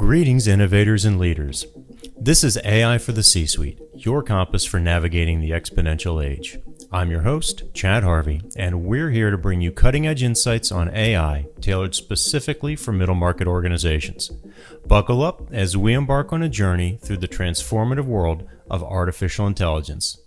Greetings, innovators and leaders. This is AI for the C-Suite, your compass for navigating the exponential age. I'm your host, Chad Harvey, and we're here to bring you cutting-edge insights on AI tailored specifically for middle market organizations. Buckle up as we embark on a journey through the transformative world of artificial intelligence.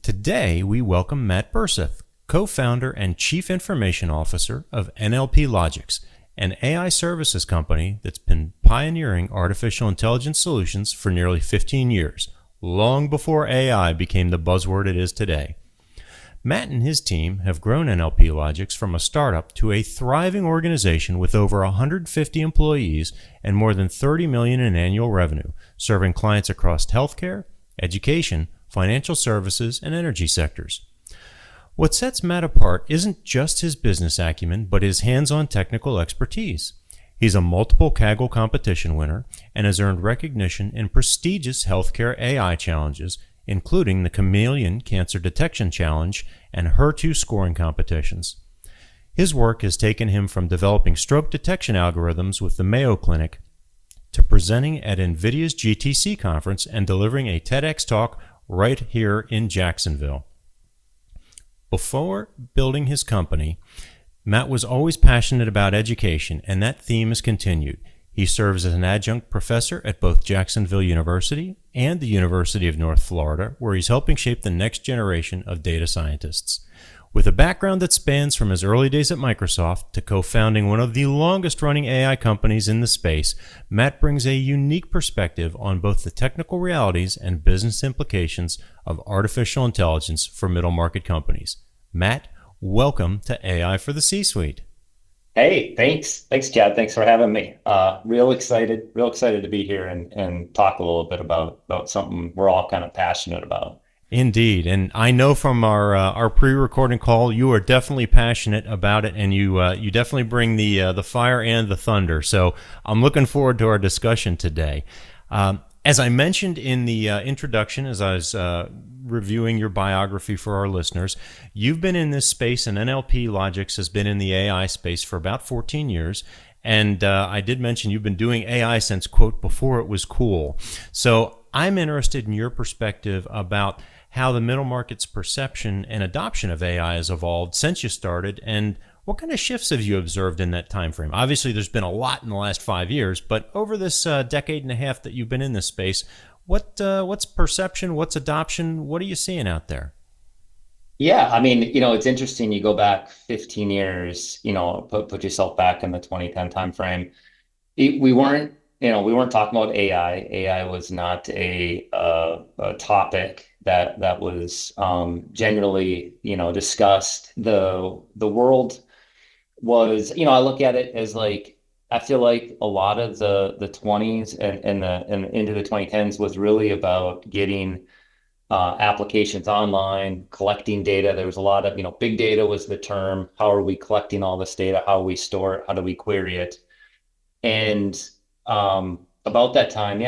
Today, we welcome Matt Berseth, co-founder and chief information officer of NLP Logix, an AI services company that's been pioneering artificial intelligence solutions for nearly 15 years, long before AI became the buzzword it is today. Matt and his team have grown NLP Logix from a startup to a thriving organization with over 150 employees and more than $30 million in annual revenue, serving clients across healthcare, education, financial services, and energy sectors. What sets Matt apart isn't just his business acumen, but his hands-on technical expertise. He's a multiple Kaggle competition winner and has earned recognition in prestigious healthcare AI challenges, including the Chameleon Cancer Detection Challenge and HER2 scoring competitions. His work has taken him from developing stroke detection algorithms with the Mayo Clinic to presenting at NVIDIA's GTC conference and delivering a TEDx talk right here in Jacksonville. Before building his company, Matt was always passionate about education, and that theme has continued. He serves as an adjunct professor at both Jacksonville University and the University of North Florida, where he's helping shape the next generation of data scientists. With a background that spans from his early days at Microsoft to co-founding one of the longest-running AI companies in the space, Matt brings a unique perspective on both the technical realities and business implications of artificial intelligence for middle-market companies. Matt, welcome to AI for the C-Suite. Hey, thanks. Thanks, Chad. Thanks for having me. Real excited to be here and talk a little bit about something we're all kind of passionate about. Indeed, and I know from our pre-recording call, you are definitely passionate about it, and you definitely bring the fire and the thunder. So I'm looking forward to our discussion today. As I mentioned in the introduction, as I was reviewing your biography for our listeners, you've been in this space, and NLP Logix has been in the AI space for about 14 years. And I did mention you've been doing AI since, quote, before it was cool. So I'm interested in your perspective about how the middle market's perception and adoption of AI has evolved since you started, and what kind of shifts have you observed in that time frame? Obviously, there's been a lot in the last 5 years, but over this decade and a half that you've been in this space, what's perception, what's adoption, what are you seeing out there? Yeah, I mean, it's interesting. You go back 15 years, put yourself back in the 2010 timeframe. We weren't talking about AI. AI was not a topic that was generally, discussed. The world was, I look at it as like, I feel like a lot of the 20s and into the 2010s was really about getting applications online, collecting data. There was a lot of, big data was the term. How are we collecting all this data? How do we store it? How do we query it? And about that time,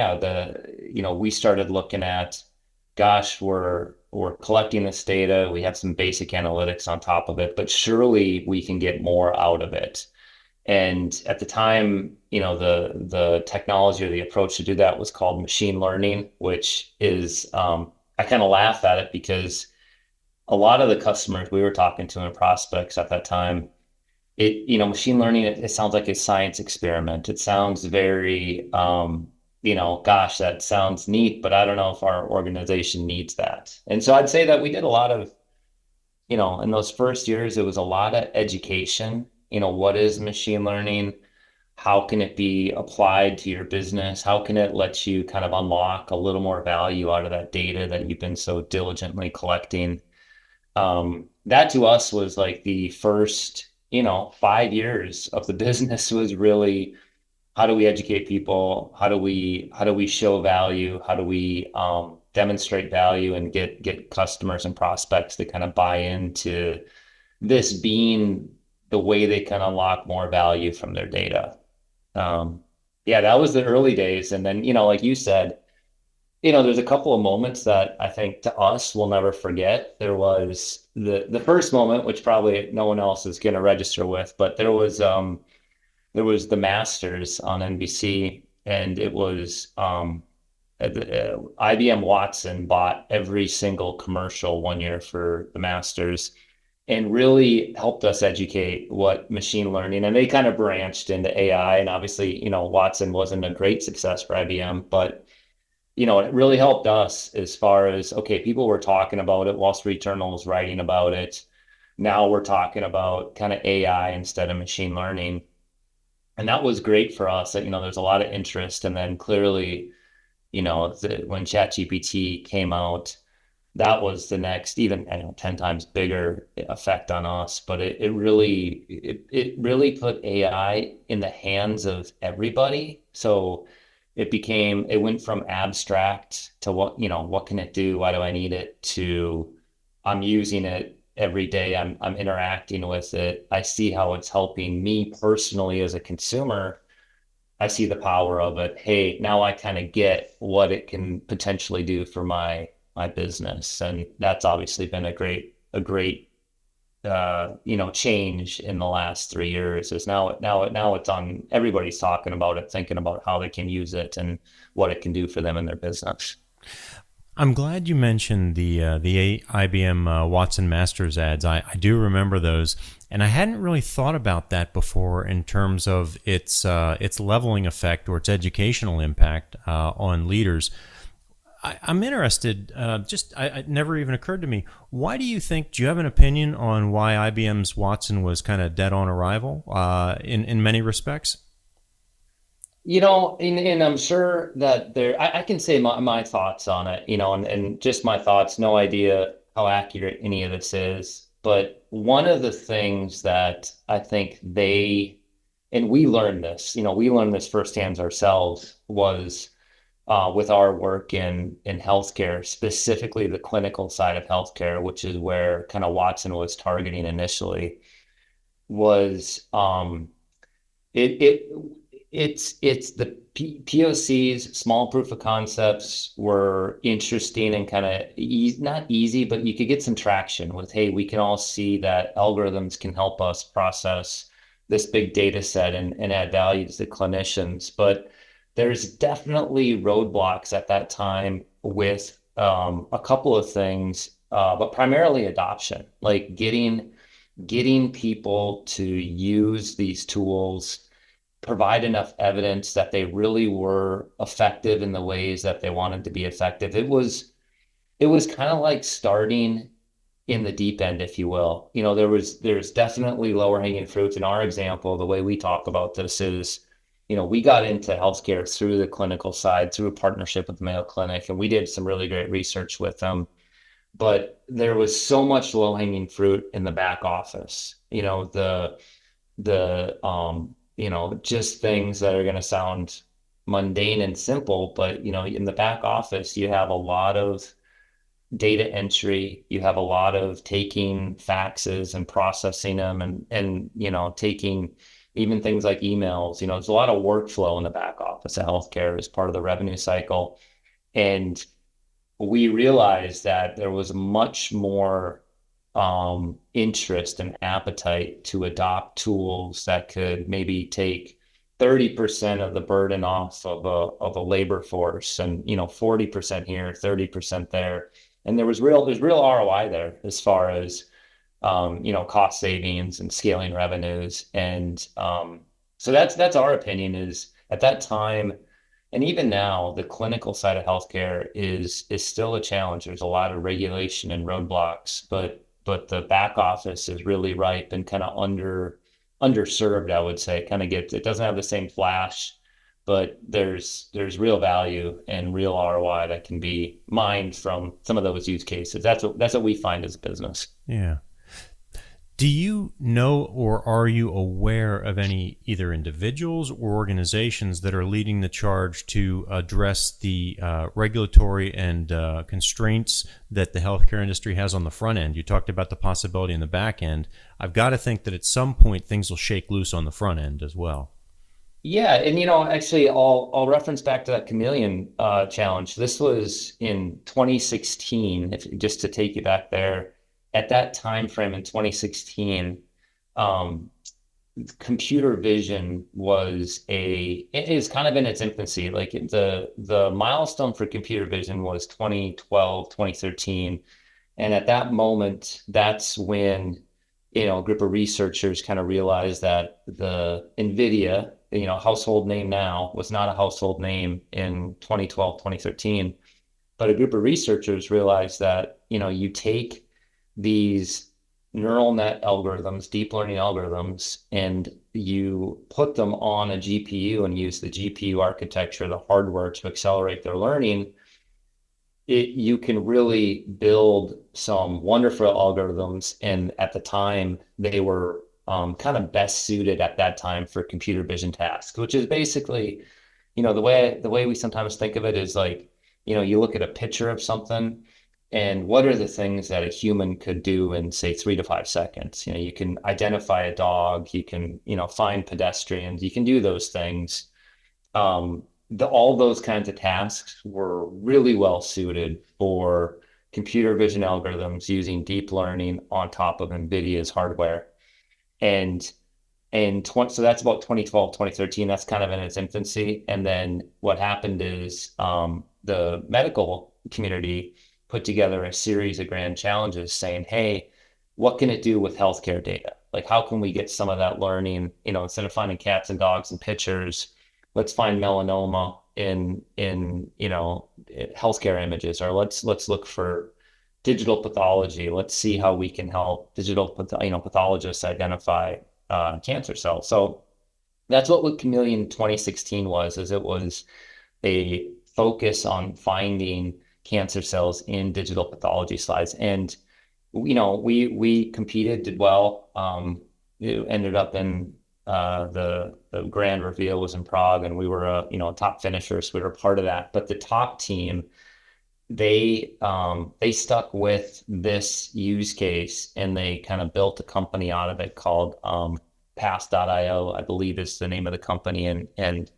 we started looking at, gosh, we're collecting this data. We have some basic analytics on top of it, but surely we can get more out of it. And at the time, the technology or the approach to do that was called machine learning, which is, I kind of laugh at it because a lot of the customers we were talking to and prospects at that time, machine learning, it sounds like a science experiment. It sounds very, gosh, that sounds neat, but I don't know if our organization needs that. And so I'd say that we did a lot of, in those first years, it was a lot of education. What is machine learning? How can it be applied to your business? How can it let you kind of unlock a little more value out of that data that you've been so diligently collecting? That to us was like the first 5 years of the business was really, how do we educate people? How do we show value? How do we demonstrate value and get customers and prospects to kind of buy into this being the way they can unlock more value from their data? That was the early days. And then, like you said, there's a couple of moments that I think to us we'll never forget. There was the first moment, which probably no one else is going to register with, but there was the Masters on NBC, and it was IBM Watson bought every single commercial one year for the Masters and really helped us educate what machine learning, and they kind of branched into AI. And obviously, Watson wasn't a great success for IBM, but it really helped us as far as, okay, people were talking about it. Wall Street Journal was writing about it. Now we're talking about kind of AI instead of machine learning. And that was great for us that, there's a lot of interest. And then clearly, when ChatGPT came out, that was the next, even 10 times bigger effect on us. But it really put AI in the hands of everybody. So it went from abstract to what can it do? Why do I need it? To I'm using it every day. I'm interacting with it. I see how it's helping me personally as a consumer. I see the power of it. Hey, now I kind of get what it can potentially do for my business, and that's obviously been a great change in the last 3 years. Is now it's on, everybody's talking about it, thinking about how they can use it and what it can do for them in their business. I'm glad you mentioned the IBM Watson Masters ads. I do remember those, and I hadn't really thought about that before in terms of its leveling effect or its educational impact on leaders. I'm interested. It never even occurred to me. Why do you think? Do you have an opinion on why IBM's Watson was kind of dead on arrival in many respects? And I'm sure that I can say my thoughts on it, and just my thoughts, no idea how accurate any of this is. But one of the things that I think and we learned this firsthand ourselves, was with our work in healthcare, specifically the clinical side of healthcare, which is where kind of Watson was targeting initially, was it it it's the POCs, small proof of concepts, were interesting and kind of not easy, but you could get some traction with, hey, we can all see that algorithms can help us process this big data set and add value to the clinicians. But there's definitely roadblocks at that time with a couple of things, but primarily adoption, like getting people to use these tools, provide enough evidence that they really were effective in the ways that they wanted to be effective. It was kind of like starting in the deep end, if you will. There's definitely lower hanging fruits. In our example, the way we talk about this is, we got into healthcare through the clinical side, through a partnership with the Mayo Clinic, and we did some really great research with them. But there was so much low hanging fruit in the back office. Just things that are going to sound mundane and simple, but in the back office, you have a lot of data entry. You have a lot of taking faxes and processing them, and taking even things like emails. There's a lot of workflow in the back office of healthcare as part of the revenue cycle. And we realized that there was much more interest and appetite to adopt tools that could maybe take 30% of the burden off of a labor force, and 40% here, 30% there. And there's real ROI there as far as cost savings and scaling revenues. And so that's our opinion, is at that time, and even now, the clinical side of healthcare is still a challenge. There's a lot of regulation and roadblocks, but the back office is really ripe and kind of underserved, I would say. It doesn't have the same flash, but there's real value and real ROI that can be mined from some of those use cases. That's what we find as a business. Yeah. Do you know, or are you aware of any either individuals or organizations that are leading the charge to address the regulatory and constraints that the healthcare industry has on the front end? You talked about the possibility in the back end. I've got to think that at some point things will shake loose on the front end as well. Yeah, and actually, I'll reference back to that chameleon challenge. This was in 2016, just to take you back there. At that time frame in 2016, um, computer vision it is kind of in its infancy. Like the milestone for computer vision was 2012, 2013. And at that moment, that's when, a group of researchers kind of realized that the NVIDIA, household name now, was not a household name in 2012, 2013. But a group of researchers realized that, you take these neural net algorithms, deep learning algorithms, and you put them on a GPU and use the GPU architecture, the hardware to accelerate their learning. You can really build some wonderful algorithms. And at the time, they were kind of best suited at that time for computer vision tasks, which is basically, the way we sometimes think of it is like, you look at a picture of something and what are the things that a human could do in, say, 3 to 5 seconds? You can identify a dog, you can, find pedestrians, you can do those things. All those kinds of tasks were really well suited for computer vision algorithms using deep learning on top of NVIDIA's hardware. And so that's about 2012, 2013. That's kind of in its infancy. And then what happened is the medical community put together a series of grand challenges saying, hey, what can it do with healthcare data? Like, how can we get some of that learning, instead of finding cats and dogs and pictures, let's find melanoma in healthcare images, or let's look for digital pathology. Let's see how we can help pathologists identify cancer cells. So that's what Chameleon 2016 was, is it was a focus on finding cancer cells in digital pathology slides. And, we competed, did well. It ended up in the grand reveal was in Prague, and we were a top finisher, so we were part of that. But the top team, they stuck with this use case, and they kind of built a company out of it called Pass.io, I believe is the name of the company. And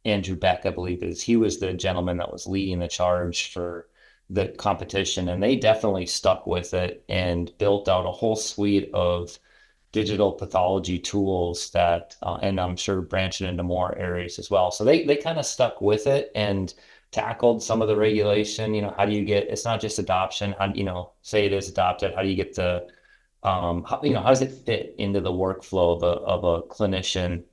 Andrew Beck, I believe he was the gentleman that was leading the charge for the competition. And they definitely stuck with it and built out a whole suite of digital pathology tools and I'm sure branching into more areas as well. So they kind of stuck with it and tackled some of the regulation. How do you get, it's not just adoption. How, say it is adopted. How do you get how does it fit into the workflow of a clinician?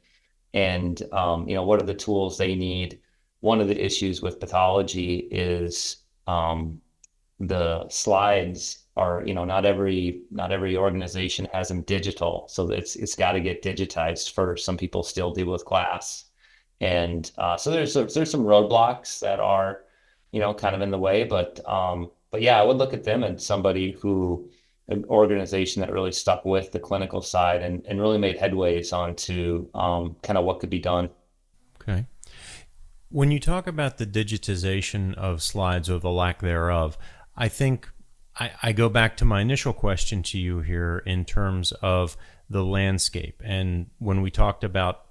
And, what are the tools they need? One of the issues with pathology is the slides are, not every organization has them digital. So it's got to get digitized first. Some people still deal with glass. And so there's some roadblocks that are, kind of in the way. But yeah, I would look at them as an organization that really stuck with the clinical side and really made headways onto kind of what could be done. Okay. When you talk about the digitization of slides or the lack thereof, I think I go back to my initial question to you here in terms of the landscape. And when we talked about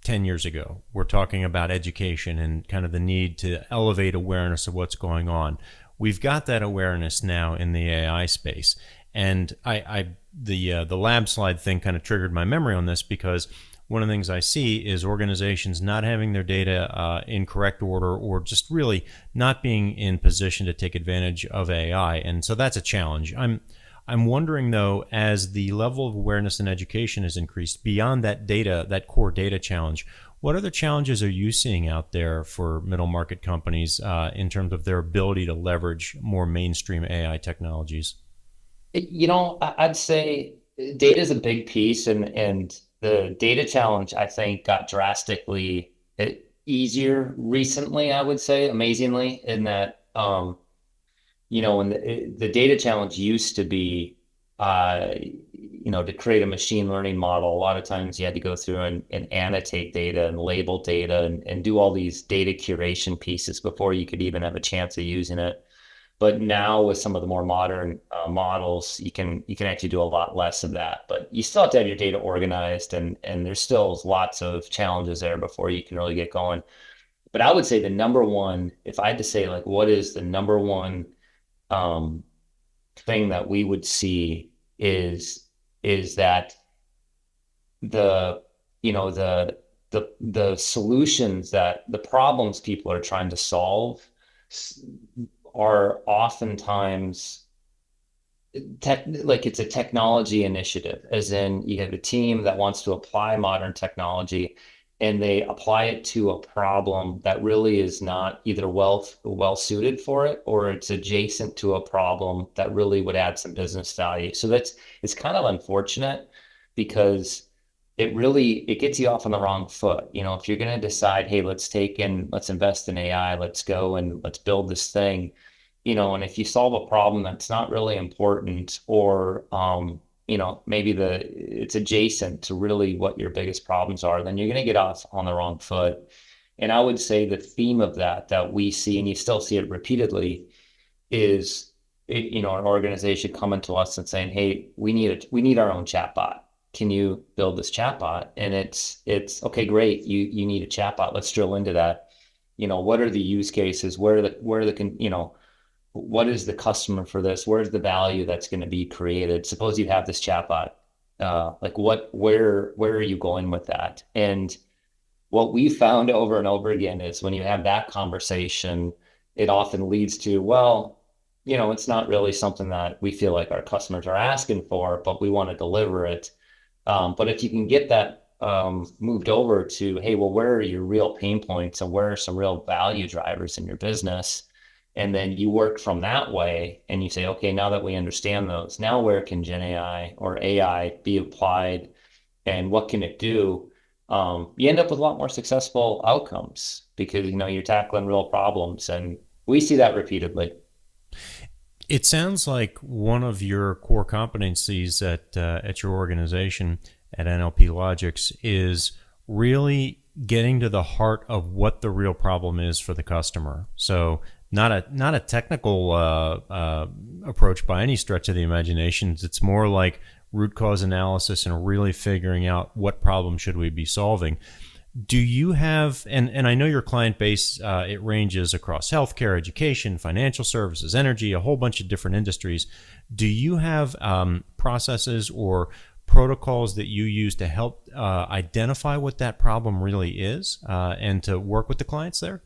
10 years ago, we're talking about education and kind of the need to elevate awareness of what's going on. We've got that awareness now in the AI space. And the lab slide thing kind of triggered my memory on this, because one of the things I see is organizations not having their data in correct order, or just really not being in position to take advantage of AI. And so that's a challenge. I'm wondering, though, as the level of awareness and education has increased beyond that core data challenge, what other challenges are you seeing out there for middle market companies in terms of their ability to leverage more mainstream AI technologies? I'd say data is a big piece, and the data challenge, I think, got drastically easier recently, I would say, amazingly, in that, when the data challenge used to be, to create a machine learning model, a lot of times you had to go through and annotate data and label data and do all these data curation pieces before you could even have a chance of using it. But now with some of the more modern models, you can actually do a lot less of that. But you still have to have your data organized, and there's still lots of challenges there before you can really get going. But I would say the number one, if I had to say, like, what is the number one thing that we would see is that the the solutions, that the problems people are trying to solve are oftentimes like it's a technology initiative, as in you have a team that wants to apply modern technology and they apply it to a problem that really is not either well suited for it, or it's adjacent to a problem that really would add some business value. So it's kind of unfortunate because it gets you off on the wrong foot. If you're going to decide, hey, let's invest in AI, let's go and let's build this thing, and if you solve a problem that's not really important, or maybe it's adjacent to really what your biggest problems are, then you're going to get off on the wrong foot. And I would say the theme of that we see, and you still see it repeatedly, is an organization coming to us and saying, hey, we need our own chatbot. Can you build this chatbot? And it's okay, great. You need a chatbot. Let's drill into that. What are the use cases? What is the customer for this? Where's the value that's going to be created? Suppose you have this chatbot. Like where are you going with that? And what we found over and over again is when you have that conversation, it often leads to, well, it's not really something that we feel like our customers are asking for, but we want to deliver it. But if you can get that moved over to, hey, well, where are your real pain points and where are some real value drivers in your business? And then you work from that way and you say, okay, now that we understand those, now where can Gen AI or AI be applied and what can it do? You end up with a lot more successful outcomes because, you're tackling real problems. And we see that repeatedly. It sounds like one of your core competencies at your organization at NLP Logix is really getting to the heart of what the real problem is for the customer. So not a technical approach by any stretch of the imagination. It's more like root cause analysis and really figuring out what problem should we be solving. Do you have, and I know your client base, it ranges across healthcare, education, financial services, energy, a whole bunch of different industries. Do you have processes or protocols that you use to help identify what that problem really is and to work with the clients there?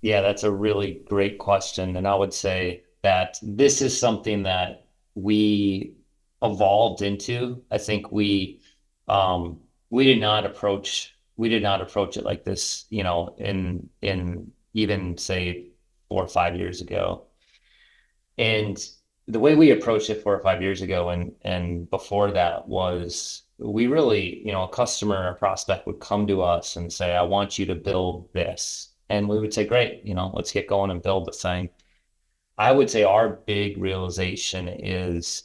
Yeah, that's a really great question. And I would say that this is something that we evolved into. I think we did not approach it like this, in even say 4 or 5 years ago. And the way we approached it 4 or 5 years ago and before that was we really, a customer or prospect would come to us and say, I want you to build this. And we would say, great, let's get going and build the thing. I would say our big realization is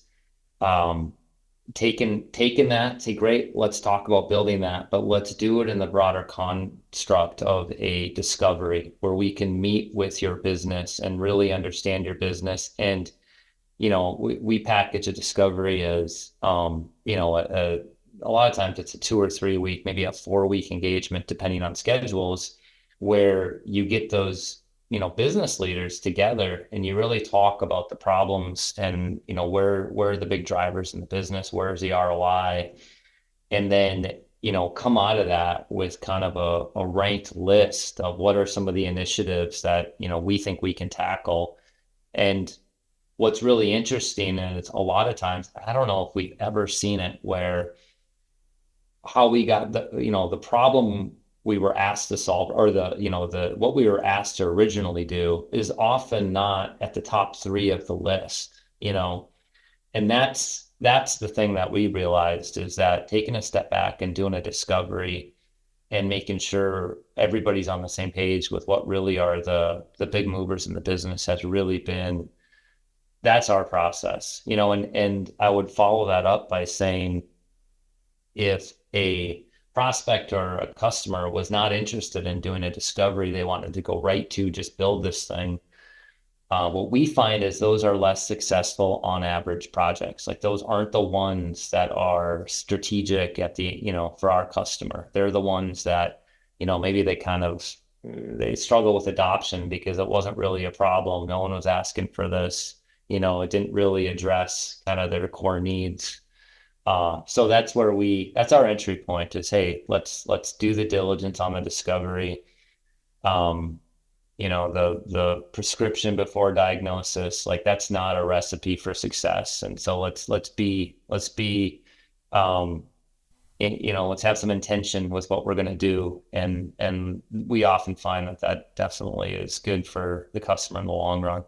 taking that, say, great, let's talk about building that, but let's do it in the broader construct of a discovery where we can meet with your business and really understand your business. And, we package a discovery as, a lot of times it's a 2 or 3 week, maybe a 4 week engagement, depending on schedules, where you get those, business leaders together and you really talk about the problems and, where are the big drivers in the business, where's the ROI, and then, come out of that with kind of a ranked list of what are some of the initiatives that, we think we can tackle. And what's really interesting is a lot of times, I don't know if we've ever seen it where how we got the problem we were asked to solve, or what we were asked to originally do is often not at the top three of the list, and that's the thing that we realized, is that taking a step back and doing a discovery and making sure everybody's on the same page with what really are the big movers in the business has really been, that's our process, and I would follow that up by saying, if a prospect or a customer was not interested in doing a discovery, they wanted to go right to just build this thing. What we find is those are less successful on average projects. Like those aren't the ones that are strategic for our customer. They're the ones that, maybe they struggle with adoption because it wasn't really a problem. No one was asking for this. It didn't really address kind of their core needs. So that's that's our entry point is, hey, let's do the diligence on the discovery. Um, the prescription before diagnosis, like that's not a recipe for success. And so let's be, um, let's have some intention with what we're going to do. And we often find that that definitely is good for the customer in the long run.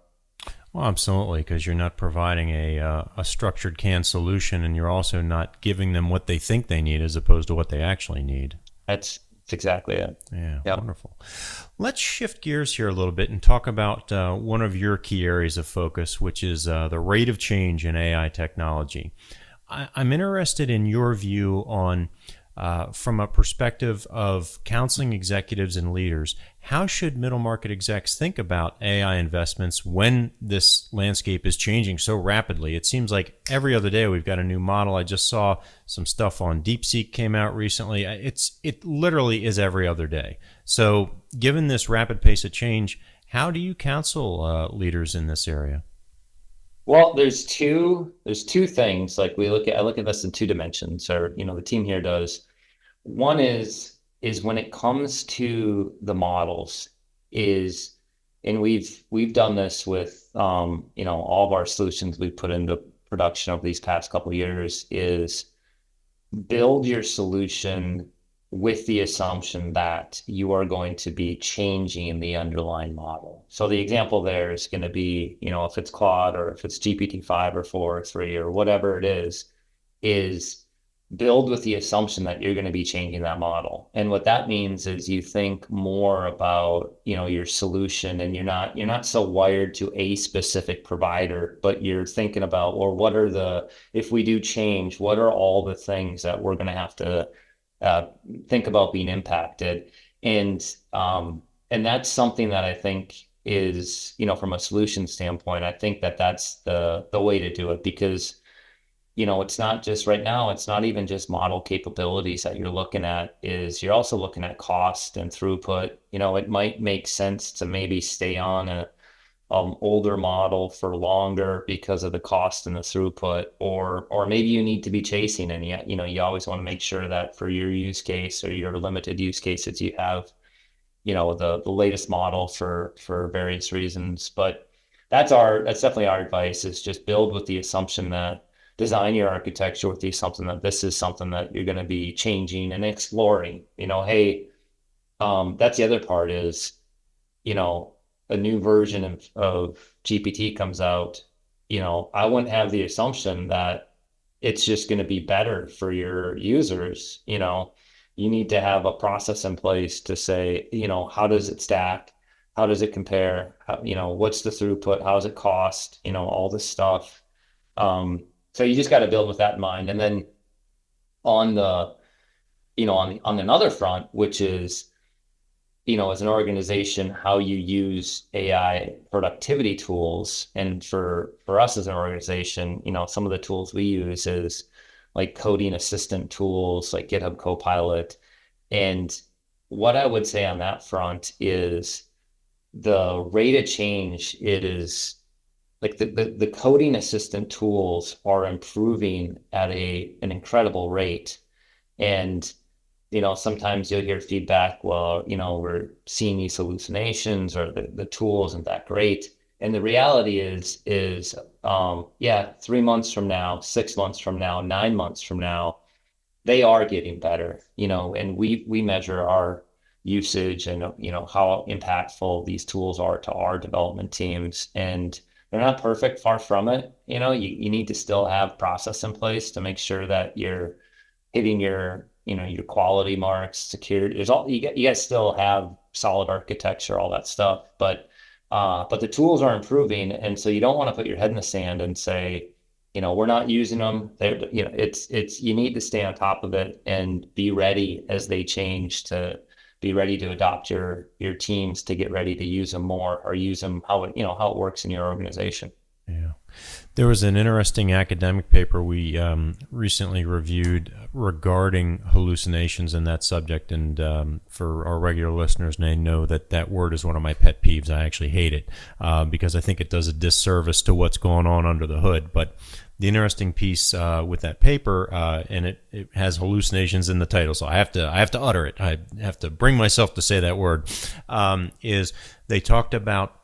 Well, absolutely, because you're not providing a structured canned solution, and you're also not giving them what they think they need as opposed to what they actually need. That's exactly it. Yeah, Yep. wonderful. Let's shift gears here a little bit and talk about one of your key areas of focus, which is the rate of change in AI technology. I'm interested in your view on, from a perspective of counseling executives and leaders, how should middle market execs think about AI investments when this landscape is changing so rapidly? It seems like every other day we've got a new model. I just saw some stuff on DeepSeek came out recently. It literally is every other day. So given this rapid pace of change, how do you counsel leaders in this area? Well, there's two things. Like I look at this in two dimensions, or the team here does. One is when it comes to the models is, and we've done this with all of our solutions we've put into production over these past couple of years, is build your solution with the assumption that you are going to be changing the underlying model. So the example there is going to be, if it's Claude or if it's GPT-5 or 4 or 3 or whatever it is build with the assumption that you're going to be changing that model. And what that means is you think more about, your solution, and you're not so wired to a specific provider, but you're thinking about, well, if we do change, what are all the things that we're going to have to think about being impacted? And that's something that I think is, from a solution standpoint, I think that that's the way to do it, because it's not just right now, it's not even just model capabilities that you're looking at, is you're also looking at cost and throughput. It might make sense to maybe stay on a older model for longer because of the cost and the throughput, or maybe you need to be chasing, and yet, you always want to make sure that for your use case or your limited use cases, you have, the latest model for various reasons. But that's definitely our advice, is just build with the assumption that design your architecture with the assumption that this is something that you're going to be changing and exploring. Hey, that's the other part is, a new version of GPT comes out, I wouldn't have the assumption that it's just going to be better for your users. You need to have a process in place to say, how does it stack? How does it compare? What's the throughput? How does it cost? All this stuff. So you just got to build with that in mind. And then on the, on another front, which is, as an organization, how you use AI productivity tools. And for us as an organization, some of the tools we use is like coding assistant tools like GitHub Copilot. And what I would say on that front is the rate of change, it is like the coding assistant tools are improving at an incredible rate. And sometimes you'll hear feedback, well, we're seeing these hallucinations, or the tool isn't that great. And the reality is, yeah, 3 months from now, 6 months from now, 9 months from now, they are getting better, and we measure our usage and, how impactful these tools are to our development teams. And they're not perfect, far from it. You need to still have process in place to make sure that you're hitting your quality marks, security. There's all you guys still have solid architecture, all that stuff, but the tools are improving, and so you don't want to put your head in the sand and say, we're not using them. It's you need to stay on top of it and be ready as they change, to be ready to adopt your teams to get ready to use them more, or use them how it works in your organization. Yeah. There was an interesting academic paper we recently reviewed regarding hallucinations in that subject, and for our regular listeners, they know that that word is one of my pet peeves. I actually hate it because I think it does a disservice to what's going on under the hood. But the interesting piece with that paper, and it has hallucinations in the title, so I have to utter it. I have to bring myself to say that word. Is they talked about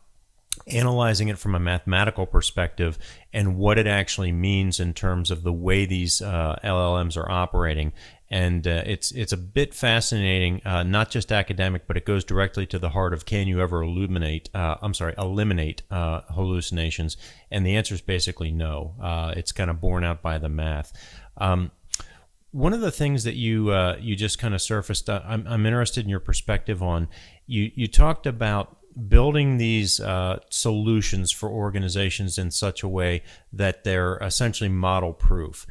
analyzing it from a mathematical perspective and what it actually means in terms of the way these LLMs are operating. And it's a bit fascinating, not just academic, but it goes directly to the heart of can you ever eliminate hallucinations? And the answer is basically no. It's kind of borne out by the math. One of the things that you just kind of surfaced, I'm interested in your perspective on. You talked about building these solutions for organizations in such a way that they're essentially model proof.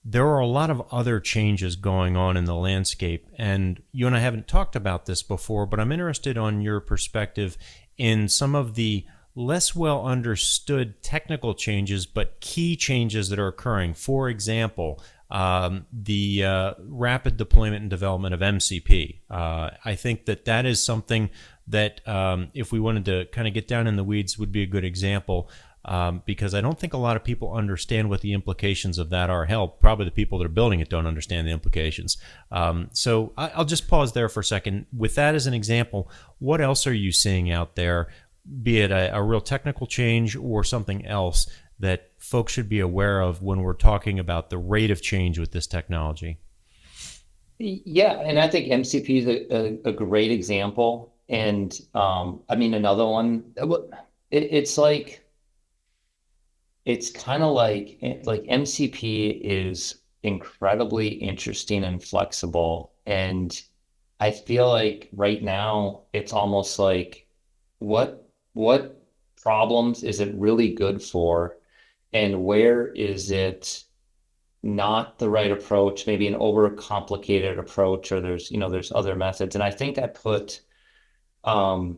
There are a lot of other changes going on in the landscape, and you and I haven't talked about this before, but I'm interested on your perspective in some of the less well understood technical changes, but key changes that are occurring. For example, the rapid deployment and development of MCP. I think that is something that if we wanted to kind of get down in the weeds would be a good example, because I don't think a lot of people understand what the implications of that are. Hell, probably the people that are building it don't understand the implications. So I'll just pause there for a second. With that as an example, what else are you seeing out there, be it a real technical change or something else that folks should be aware of when we're talking about the rate of change with this technology? Yeah, and I think MCP is a great example. And I mean, another one, it's like, it's kind of like MCP is incredibly interesting and flexible. And I feel like right now it's almost like what problems is it really good for, and where is it not the right approach, maybe an overcomplicated approach, or there's other methods. And I think I put um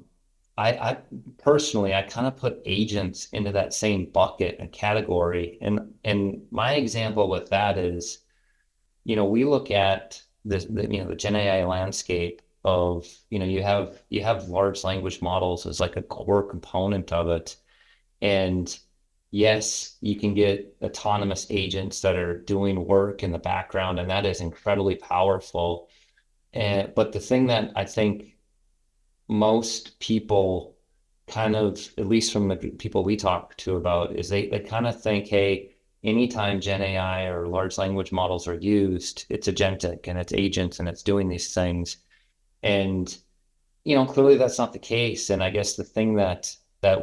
I personally, I kind of put agents into that same bucket and category. And my example with that is, we look at the Gen AI landscape of, you have large language models as like a core component of it. And yes, you can get autonomous agents that are doing work in the background, and that is incredibly powerful. But the thing that I think most people kind of, at least from the people we talk to about, is they kind of think, hey, anytime Gen AI or large language models are used, it's agentic and it's agents and it's doing these things. And, clearly that's not the case. And I guess the thing that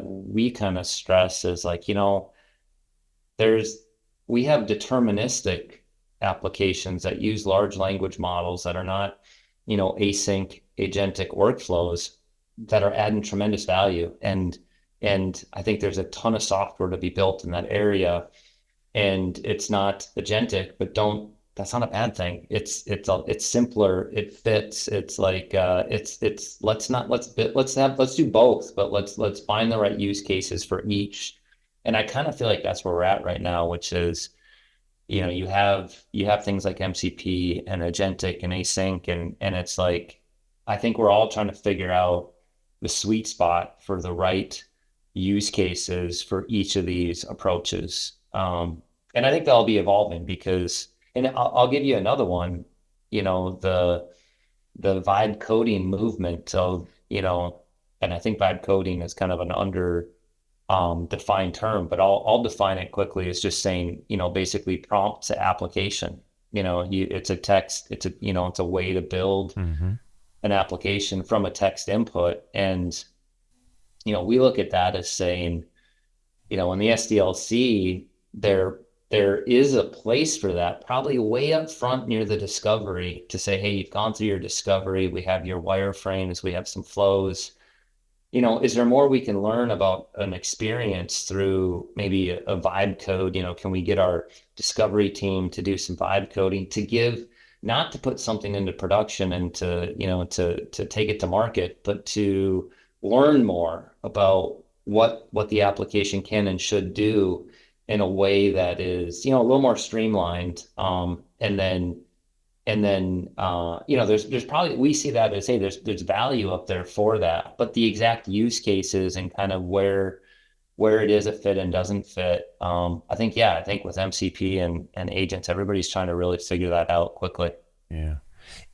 we kind of stress is like, there's we have deterministic applications that use large language models that are not, async agentic workflows that are adding tremendous value. And I think there's a ton of software to be built in that area. And it's not agentic, but that's not a bad thing. It's simpler, it fits. It's like let's do both, but let's find the right use cases for each. And I kind of feel like that's where we're at right now, which is, you have things like MCP and agentic and async, and it's like, I think we're all trying to figure out the sweet spot for the right use cases for each of these approaches. And I think they'll be evolving because, and I'll give you another one, the vibe coding movement of, and I think vibe coding is kind of an under defined term, but I'll define it quickly. It's just saying, basically prompt to application. It's a text, it's a way to build an application from a text input. And, we look at that as saying, in the SDLC, there is a place for that, probably way up front near the discovery, to say, hey, you've gone through your discovery, we have your wireframes, we have some flows. Is there more we can learn about an experience through maybe a vibe code? Can we get our discovery team to do some vibe coding to give, not to put something into production and to take it to market, but to learn more about what the application can and should do in a way that is, a little more streamlined. And then there's probably, we see that as, hey, there's value up there for that, but the exact use cases and kind of where where it is a fit and doesn't fit. I think with MCP and agents, everybody's trying to really figure that out quickly. Yeah.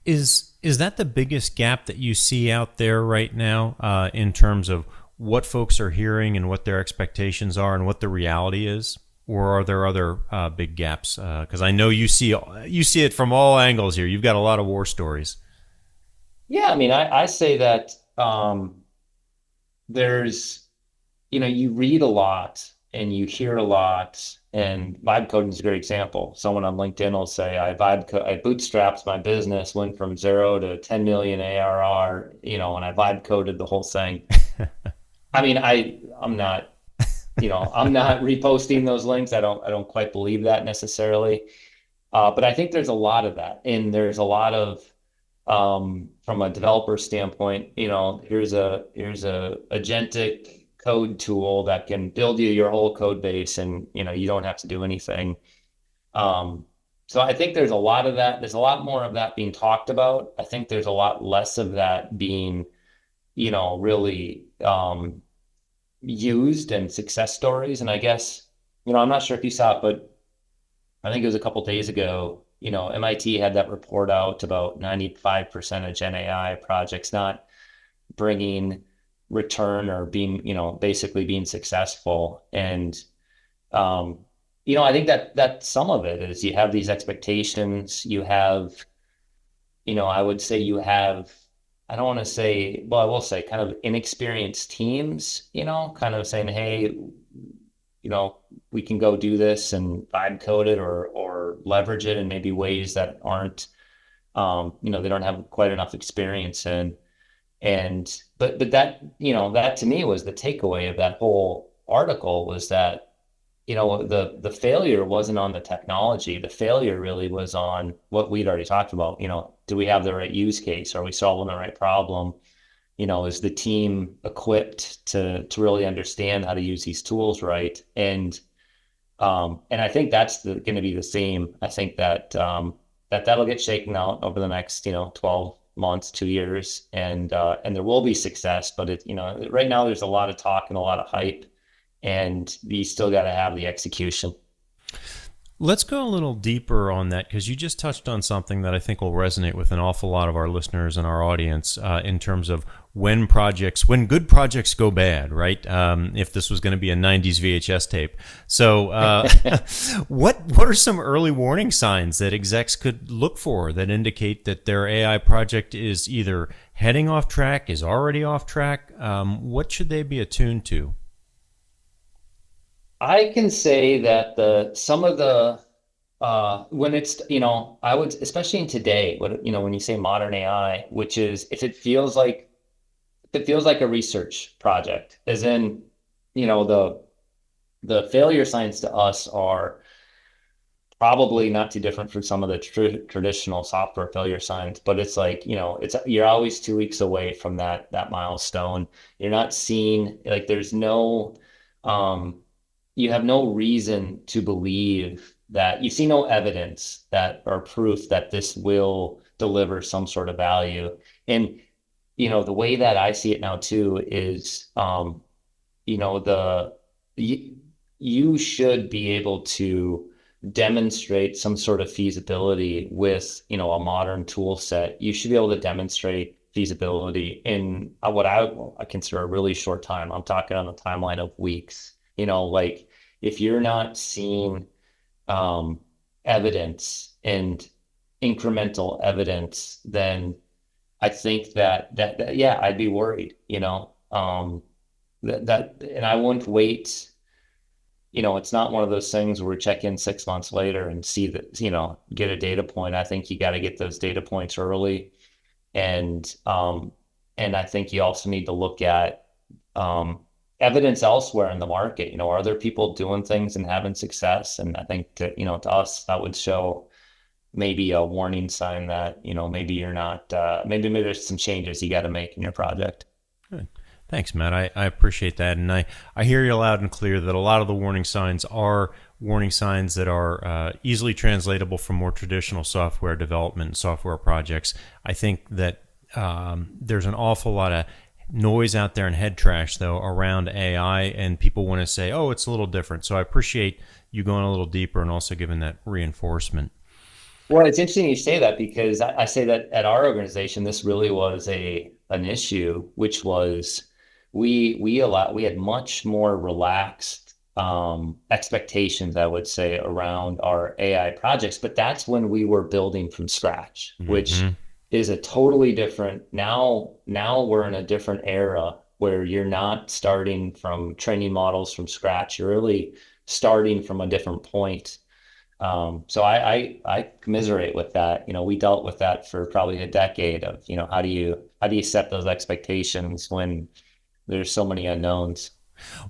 Is that the biggest gap that you see out there right now in terms of what folks are hearing and what their expectations are and what the reality is? Or are there other big gaps? Because I know you see it from all angles here. You've got a lot of war stories. Yeah, I mean, I say that there's, you read a lot and you hear a lot, and vibe coding is a great example. Someone on LinkedIn will say, I bootstrapped my business, went from 0 to 10 million ARR, and I vibe coded the whole thing. I mean, I'm not, I'm not reposting those links. I don't quite believe that necessarily. But I think there's a lot of that, and there's a lot of from a developer standpoint, here's a agentic code tool that can build you your whole code base, and you don't have to do anything. So I think there's a lot of that. There's a lot more of that being talked about. I think there's a lot less of that being, really used and success stories. And I guess, I'm not sure if you saw it, but I think it was a couple of days ago, MIT had that report out about 95% of Gen AI projects not bringing return or being, basically being successful. And, I think that some of it is you have these expectations, you have, I would say you have, I don't want to say, well, I will say kind of inexperienced teams, kind of saying, hey, we can go do this and vibe code it or leverage it in maybe ways that aren't, they don't have quite enough experience in. But that, that to me was the takeaway of that whole article, was that, the failure wasn't on the technology. The failure really was on what we'd already talked about. Do we have the right use case? Are we solving the right problem? Is the team equipped to really understand how to use these tools right? And I think that's going to be the same. I think that that'll get shaken out over the next 12 months, 2 years, and there will be success. But right now there's a lot of talk and a lot of hype, and you still got to have the execution. Let's go a little deeper on that, because you just touched on something that I think will resonate with an awful lot of our listeners and our audience in terms of when good projects go bad, right? If this was going to be a 90s VHS tape. So what are some early warning signs that execs could look for that indicate that their AI project is either heading off track, is already off track? What should they be attuned to? I can say that some of the when it's I would, especially in today, when you say modern AI, which is if it feels like a research project, as in the failure signs to us are probably not too different from some of the traditional software failure signs, but it's like, you're always 2 weeks away from that milestone. You're not seeing, like, there's no you have no reason to believe that you see no evidence that or proof that this will deliver some sort of value. And the way that I see it now too is you should be able to demonstrate some sort of feasibility with a modern tool set. You should be able to demonstrate feasibility in what I consider a really short time. I'm talking on the timeline of weeks. Like, if you're not seeing evidence and incremental evidence, then I think that yeah, I'd be worried. And I wouldn't wait. It's not one of those things where we check in 6 months later and see that, get a data point. I think you got to get those data points early, and I think you also need to look at evidence elsewhere in the market. Are there people doing things and having success? And I think to us, that would show maybe a warning sign that, maybe you're not, maybe there's some changes you got to make in your project. Good. Thanks, Matt. I appreciate that. And I hear you loud and clear that a lot of the warning signs are warning signs that are easily translatable from more traditional software development and software projects. I think that there's an awful lot of noise out there and head trash though around AI, and people want to say, oh, it's a little different. So I appreciate you going a little deeper and also giving that reinforcement. Well, it's interesting you say that because I say that at our organization, this really was an issue, which was we had much more relaxed expectations, I would say, around our AI projects. But that's when we were building from scratch, which Mm-hmm. is a totally different now we're in a different era where you're not starting from training models from scratch. You're really starting from a different point. So I commiserate with that. We dealt with that for probably a decade of, how do you set those expectations when there's so many unknowns?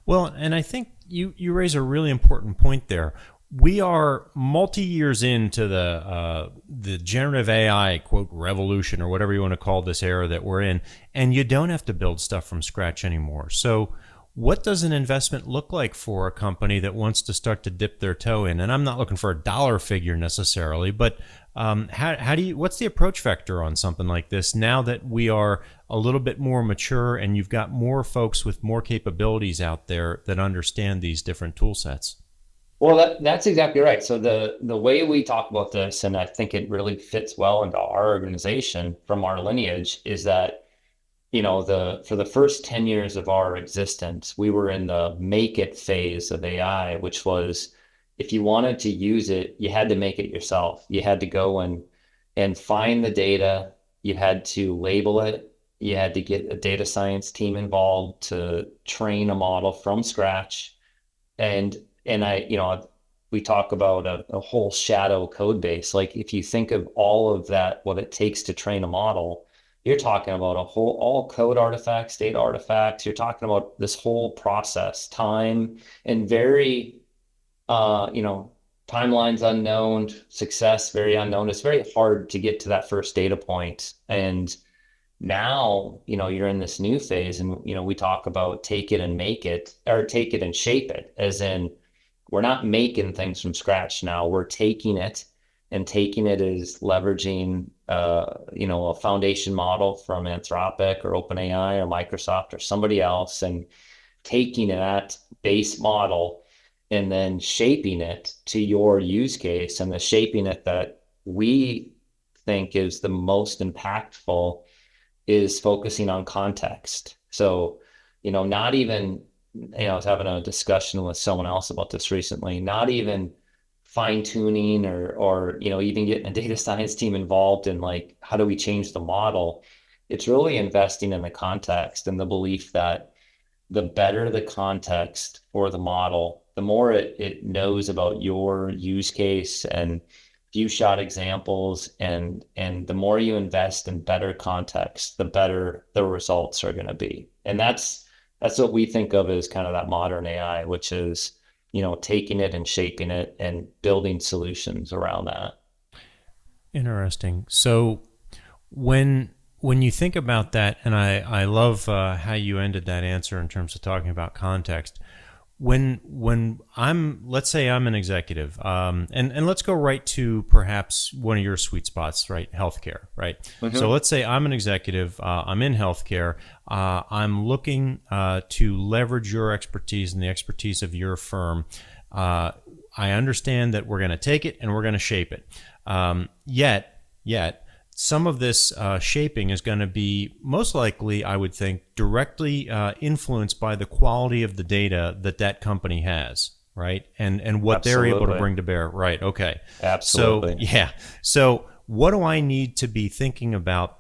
Well, and I think you raise a really important point there. We are multi years into the generative AI quote revolution, or whatever you want to call this era that we're in, and you don't have to build stuff from scratch anymore. So, what does an investment look like for a company that wants to start to dip their toe in? And I'm not looking for a dollar figure necessarily, but how do you? What's the approach vector on something like this now that we are a little bit more mature and you've got more folks with more capabilities out there that understand these different tool sets? Well, that's exactly right. So the way we talk about this, and I think it really fits well into our organization from our lineage, is that the for the first 10 years of our existence, we were in the make it phase of AI, which was if you wanted to use it, you had to make it yourself. You had to go and find the data, you had to label it, you had to get a data science team involved to train a model from scratch. And we talk about a whole shadow code base. Like if you think of all of that, what it takes to train a model, you're talking about all code artifacts, data artifacts. You're talking about this whole process, time, and very, uh, you know, timelines unknown, success very unknown. It's very hard to get to that first data point. And now, you're in this new phase, and, we talk about take it and make it, or take it and shape it, as in we're not making things from scratch now. We're taking it, and taking it is leveraging, a foundation model from Anthropic or OpenAI or Microsoft or somebody else, and taking that base model and then shaping it to your use case, and the shaping it that we think is the most impactful is focusing on context. So, not even, I was having a discussion with someone else about this recently, not even fine tuning or, even getting a data science team involved in like, how do we change the model? It's really investing in the context and the belief that the better the context for the model, the more it knows about your use case and few shot examples, and the more you invest in better context, the better the results are going to be. And that's what we think of as kind of that modern AI, which is, taking it and shaping it and building solutions around that. Interesting. So when you think about that, and I love how you ended that answer in terms of talking about context. When I'm, let's say I'm an executive, and let's go right to perhaps one of your sweet spots, right? Healthcare, right? So Mhm. let's say I'm an executive, I'm in healthcare, I'm looking to leverage your expertise and the expertise of your firm. I understand that we're going to take it and we're going to shape it. Yet, some of this shaping is going to be most likely, I would think, directly influenced by the quality of the data that company has, right? And what they're able to Absolutely. bring to bear, right? Okay. So, Absolutely. yeah. So, what do I need to be thinking about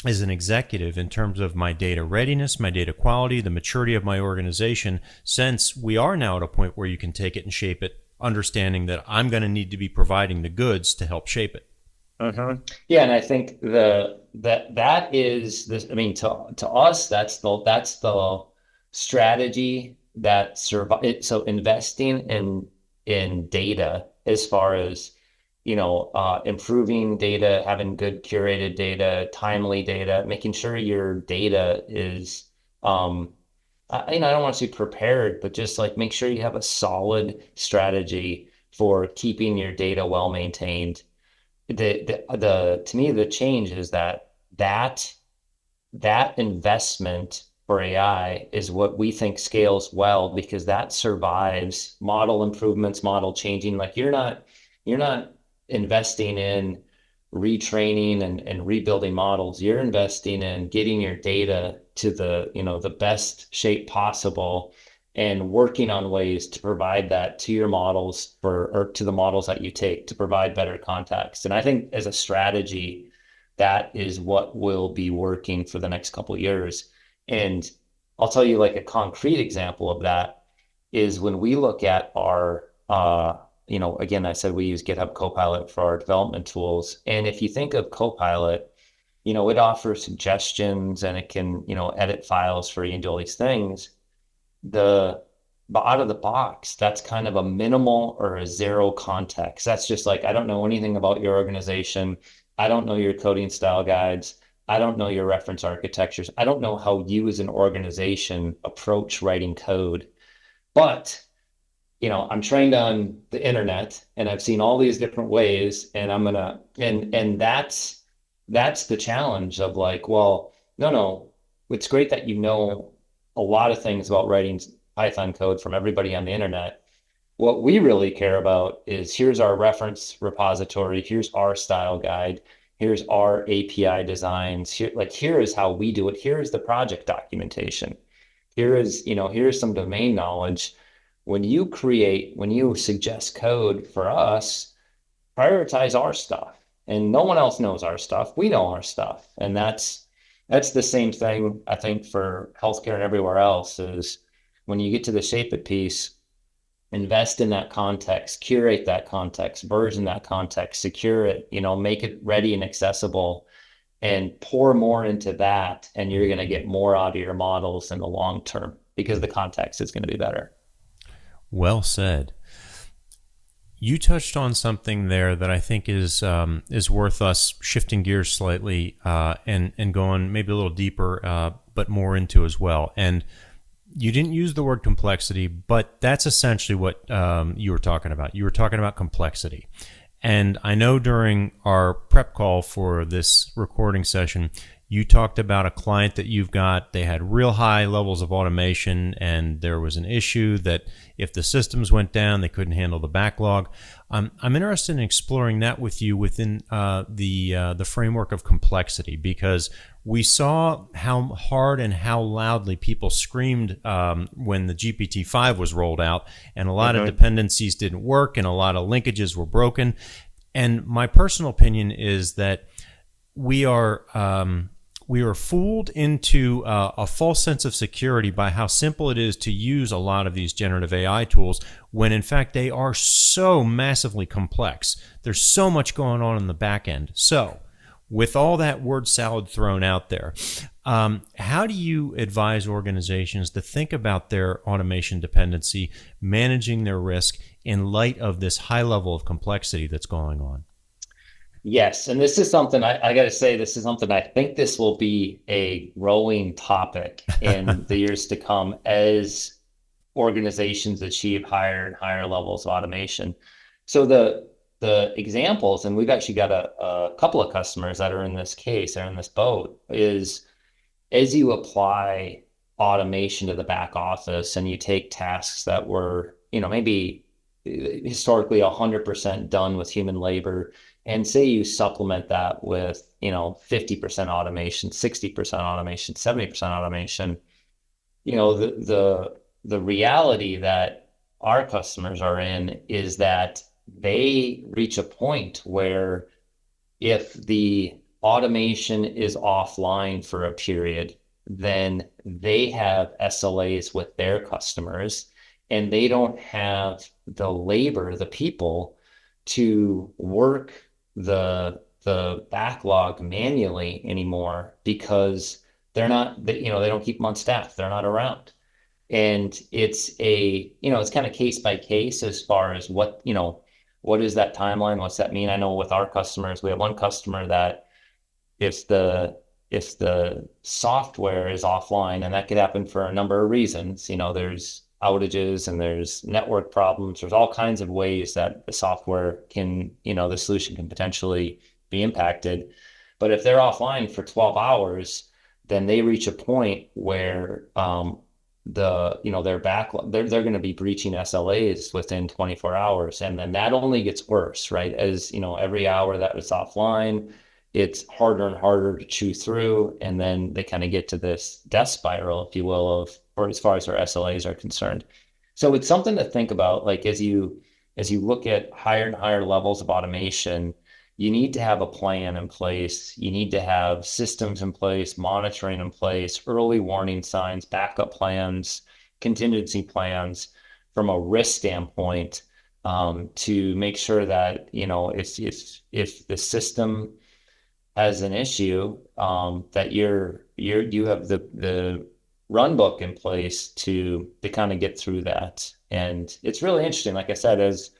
as an executive in terms of my data readiness, my data quality, the maturity of my organization, since we are now at a point where you can take it and shape it, understanding that I'm going to need to be providing the goods to help shape it? Yeah, and I think that is this. I mean, to us, that's the strategy that survive. So investing in data, as far as improving data, having good curated data, timely data, making sure your data is, I don't want to say prepared, but just like make sure you have a solid strategy for keeping your data well maintained. The to me, the change is that investment for AI is what we think scales well because that survives model improvements, model changing. Like you're not investing in retraining and rebuilding models. You're investing in getting your data to the best shape possible and working on ways to provide that to your models or to the models that you take to provide better context. And I think as a strategy, that is what will be working for the next couple of years. And I'll tell you like a concrete example of that is when we look at our again, I said we use GitHub Copilot for our development tools. And if you think of Copilot, it offers suggestions and it can, edit files for you and do all these things. But out of the box, that's kind of a minimal or a zero context. That's just like, I don't know anything about your organization. I don't know your coding style guides. I don't know your reference architectures. I don't know how you as an organization approach writing code. But I'm trained on the internet and I've seen all these different ways and and that's the challenge of like, well, no, it's great that you know a lot of things about writing Python code from everybody on the internet. What we really care about is here's our reference repository, here's our style guide, here's our API designs, here is how we do it, here is the project documentation. Here's some domain knowledge. When you suggest code for us, prioritize our stuff. And no one else knows our stuff. We know our stuff. And that's the same thing, I think, for healthcare and everywhere else is when you get to the shape it piece, invest in that context, curate that context, version that context, secure it, make it ready and accessible and pour more into that. And you're going to get more out of your models in the long term because the context is going to be better. Well said. You touched on something there that I think is worth us shifting gears slightly and going maybe a little deeper, but more into as well. And you didn't use the word complexity, but that's essentially what you were talking about. You were talking about complexity. And I know during our prep call for this recording session, you talked about a client that you've got. They had real high levels of automation, and there was an issue that if the systems went down, they couldn't handle the backlog. I'm interested in exploring that with you within the framework of complexity, because we saw how hard and how loudly people screamed when the GPT-5 was rolled out, and a lot of dependencies didn't work, and a lot of linkages were broken. And my personal opinion is that we are fooled into a false sense of security by how simple it is to use a lot of these generative AI tools, when in fact they are so massively complex. There's so much going on in the back end. So with all that word salad thrown out there, how do you advise organizations to think about their automation dependency, managing their risk in light of this high level of complexity that's going on? Yes, and this is something I got to say, this is something I think this will be a growing topic in the years to come as organizations achieve higher and higher levels of automation. So the examples, and we've actually got a couple of customers that are in this case, are in this boat, is as you apply automation to the back office and you take tasks that were, maybe historically 100% done with human labor, and say you supplement that with, 50% automation, 60% automation, 70% automation, the reality that our customers are in is that they reach a point where if the automation is offline for a period, then they have SLAs with their customers and they don't have the labor, the people to work the backlog manually anymore because they're not, they don't keep them on staff. They're not around. And it's it's kind of case by case as far as what is that timeline? What's that mean? I know with our customers, we have one customer that if the software is offline, and that could happen for a number of reasons, there's outages and there's network problems. There's all kinds of ways that the software can, the solution can potentially be impacted. But if they're offline for 12 hours, then they reach a point where their backlog, they're going to be breaching SLAs within 24 hours. And then that only gets worse, right? As every hour that it's offline, it's harder and harder to chew through. And then they kind of get to this death spiral, if you will, or as far as our SLAs are concerned. So it's something to think about, like as you look at higher and higher levels of automation, you need to have a plan in place. You need to have systems in place, monitoring in place, early warning signs, backup plans, contingency plans from a risk standpoint, to make sure that, if the system has an issue, that you have the run book in place to kind of get through that. And it's really interesting. Like I said, as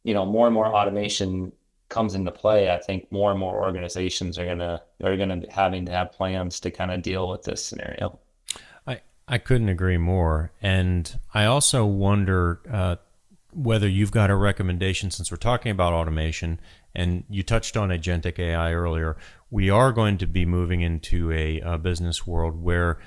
more and more automation comes into play, I think more and more organizations are gonna having to have plans to kind of deal with this scenario. I couldn't agree more. And I also wonder whether you've got a recommendation, since we're talking about automation, and you touched on agentic AI earlier. We are going to be moving into a business world where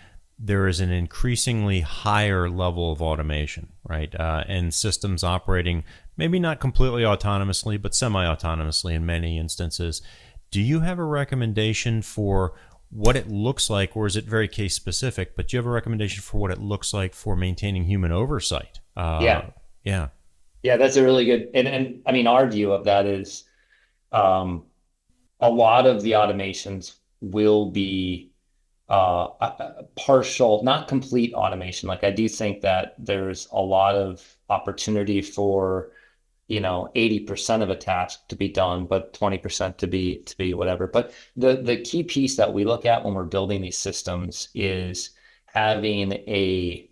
there is an increasingly higher level of automation, right? And systems operating maybe not completely autonomously, but semi-autonomously in many instances. Do you have a recommendation for what it looks like, or is it very case specific? But do you have a recommendation for what it looks like for maintaining human oversight? Yeah, Yeah. yeah, that's a really good. And I mean, our view of that is, um, a lot of the automations will be partial, not complete automation. Like I do think that there's a lot of opportunity for 80% of a task to be done, but 20% to be whatever. But the key piece that we look at when we're building these systems is having a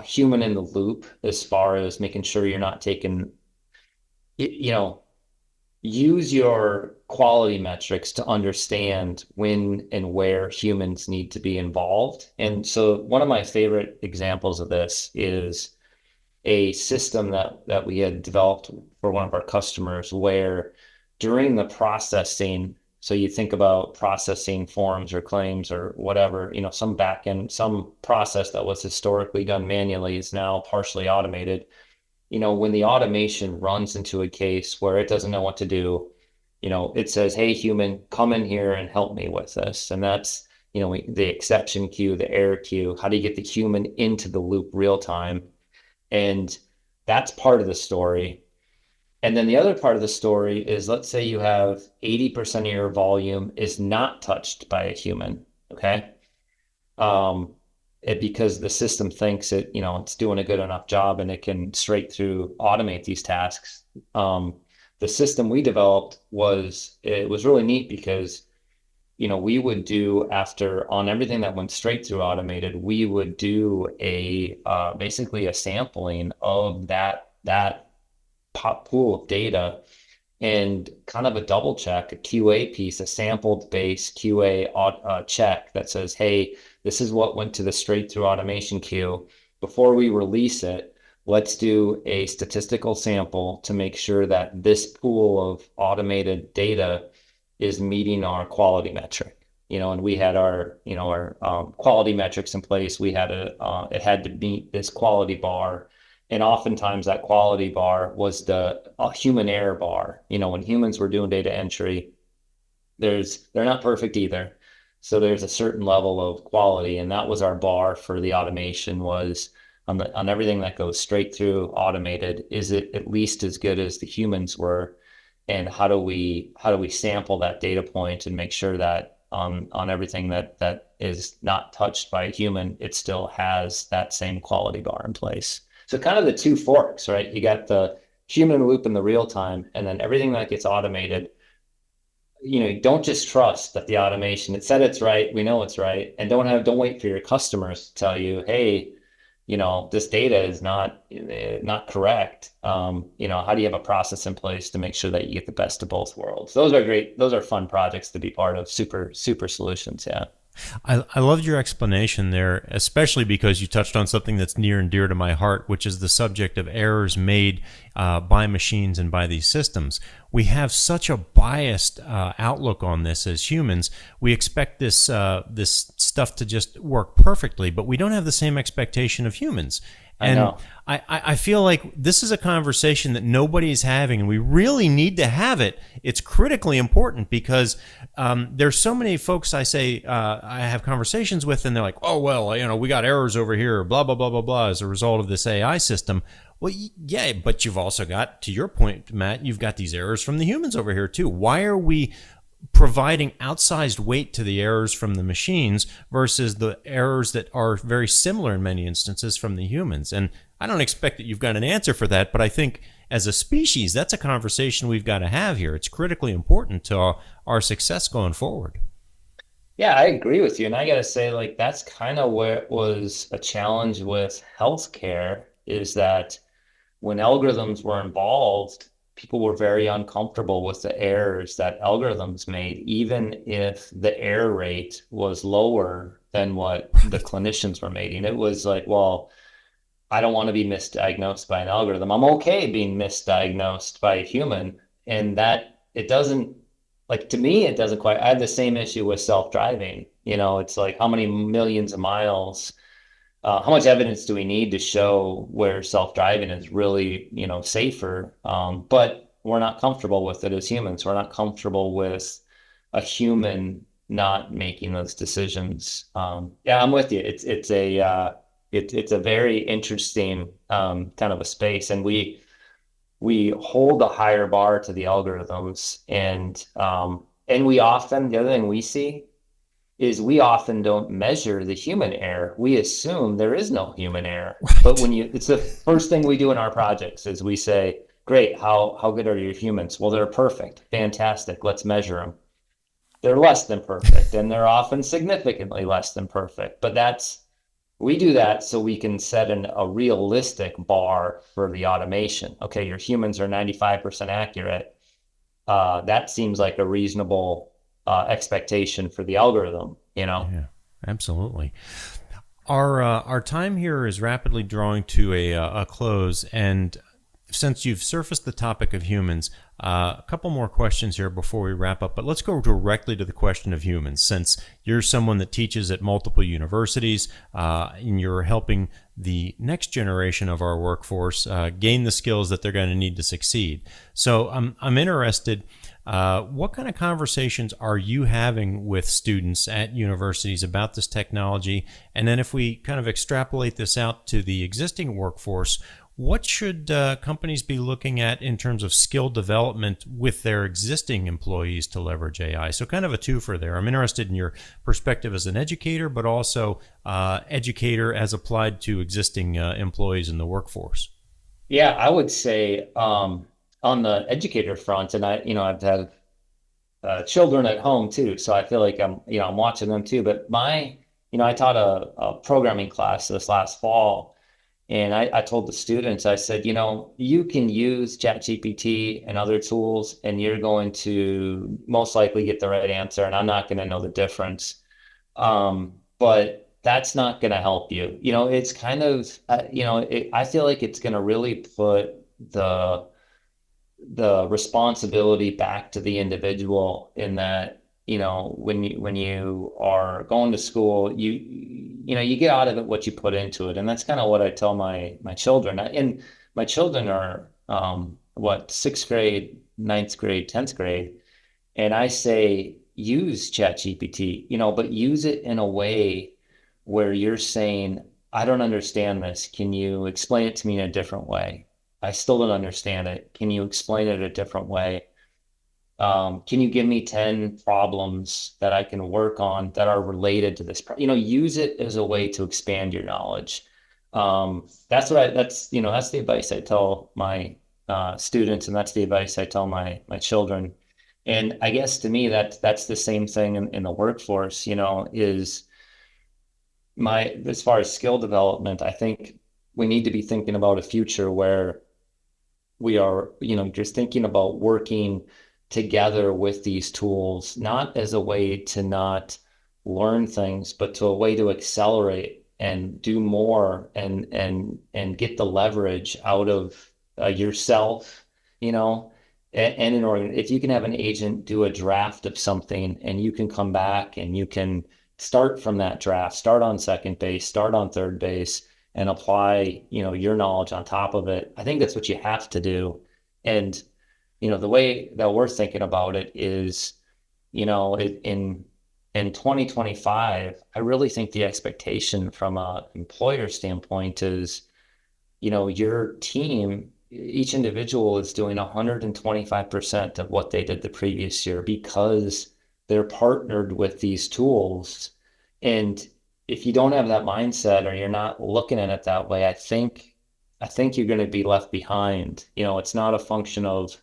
human in the loop, as far as making sure you're not taking, you know use your quality metrics to understand when and where humans need to be involved. And so one of my favorite examples of this is a system that we had developed for one of our customers, where during the processing, so you think about processing forms or claims or whatever, some backend, some process that was historically done manually is now partially automated. When the automation runs into a case where it doesn't know what to do, it says, "Hey, human, come in here and help me with this." And that's, the exception queue, the error queue. How do you get the human into the loop real time? And that's part of the story. And then the other part of the story is, let's say you have 80% of your volume is not touched by a human. Okay. Because the system thinks it's doing a good enough job and it can straight through automate these tasks. The system we developed was really neat, because we would do, after, on everything that went straight through automated, we would do basically a sampling of that pool of data, and kind of a double check, a QA piece, a sampled base QA check that says, "Hey, this is what went to the straight through automation queue. Before we release it, let's do a statistical sample to make sure that this pool of automated data is meeting our quality metric." And we had our quality metrics in place. It had to meet this quality bar. And oftentimes that quality bar was the human error bar. When humans were doing data entry, they're not perfect either. So there's a certain level of quality, and that was our bar for the automation, was on everything that goes straight through automated, is it at least as good as the humans were? And how do we sample that data point and make sure that on everything that is not touched by a human, it still has that same quality bar in place? So kind of the two forks, right? You got the human loop in the real time, and then everything that gets automated. Don't just trust that the automation, it said it's right, we know it's right, and don't wait for your customers to tell you, "Hey, this data is not correct." How do you have a process in place to make sure that you get the best of both worlds? Those are great. Those are fun projects to be part of. Super, super solutions. Yeah. I loved your explanation there, especially because you touched on something that's near and dear to my heart, which is the subject of errors made by machines and by these systems. We have such a biased outlook on this as humans. We expect this stuff to just work perfectly, but we don't have the same expectation of humans. I And know. I feel like this is a conversation that nobody is having, and we really need to have it. It's critically important because there's so many folks I have conversations with, and they're like, "Oh well, we got errors over here, blah blah blah blah blah," as a result of this AI system. Well, yeah, but you've also got, to your point, Matt, you've got these errors from the humans over here too. Why are we providing outsized weight to the errors from the machines versus the errors that are very similar in many instances from the humans? And I don't expect that you've got an answer for that, but I think as a species, that's a conversation we've got to have here. It's critically important to our success going forward. Yeah, I agree with you. And I gotta say, like, that's kind of where it was a challenge with healthcare, is that when algorithms were involved, people were very uncomfortable with the errors that algorithms made, even if the error rate was lower than what the clinicians were making. It was like, well, I don't want to be misdiagnosed by an algorithm. I'm okay being misdiagnosed by a human. And that it doesn't, like, to me, it doesn't quite, I have the same issue with self-driving. It's like how many millions of miles, how much evidence do we need to show where self-driving is really, safer? But we're not comfortable with it as humans. We're not comfortable with a human not making those decisions. Yeah, I'm with you. It's a very interesting kind of a space, and we hold a higher bar to the algorithms, and we often, the other thing we see is we often don't measure the human error. We assume there is no human error. But Right. it's the first thing we do in our projects is we say, great, how good are your humans? Well, they're perfect. Fantastic. Let's measure them. They're less than perfect, and they're often significantly less than perfect. But we do that so we can set a realistic bar for the automation. Okay, your humans are 95% accurate. That seems like a reasonable expectation for the algorithm. Yeah, absolutely. Our time here is rapidly drawing to a close, and since you've surfaced the topic of humans, a couple more questions here before we wrap up. But let's go directly to the question of humans, since you're someone that teaches at multiple universities, and you're helping the next generation of our workforce gain the skills that they're going to need to succeed. So I'm interested. What kind of conversations are you having with students at universities about this technology? And then if we kind of extrapolate this out to the existing workforce, what should companies be looking at in terms of skill development with their existing employees to leverage AI? So kind of a twofer there. I'm interested in your perspective as an educator, but also educator as applied to existing employees in the workforce. Yeah, I would say on the educator front, and I've had children at home too, so I feel like I'm watching them too. But I taught a programming class this last fall, and I told the students, I said, you can use ChatGPT and other tools, and you're going to most likely get the right answer, and I'm not going to know the difference. But that's not going to help you. It's kind of, I feel like it's going to really put the the responsibility back to the individual, in that, when you are going to school, you get out of it what you put into it. And that's kind of what I tell my children. And my children are what, sixth grade, ninth grade, 10th grade. And I say, use ChatGPT, but use it in a way where you're saying, I don't understand this. Can you explain it to me in a different way? I still don't understand it. Can you explain it a different way? Can you give me 10 problems that I can work on that are related to this? Use it as a way to expand your knowledge. That's the advice I tell my students, and that's the advice I tell my children. And I guess to me, that's the same thing in the workforce, is as far as skill development, I think we need to be thinking about a future where we are, just thinking about working together with these tools, not as a way to not learn things, but to a way to accelerate and do more and get the leverage out of yourself, you know, and an organ. If you can have an agent do a draft of something and you can come back and you can start from that draft, start on second base, start on third base, and apply, your knowledge on top of it. I think that's what you have to do. And, the way that we're thinking about it is, in 2025, I really think the expectation from a employer standpoint is, your team, each individual is doing 125% of what they did the previous year because they're partnered with these tools. And if you don't have that mindset or you're not looking at it that way, I think you're going to be left behind. It's not a function of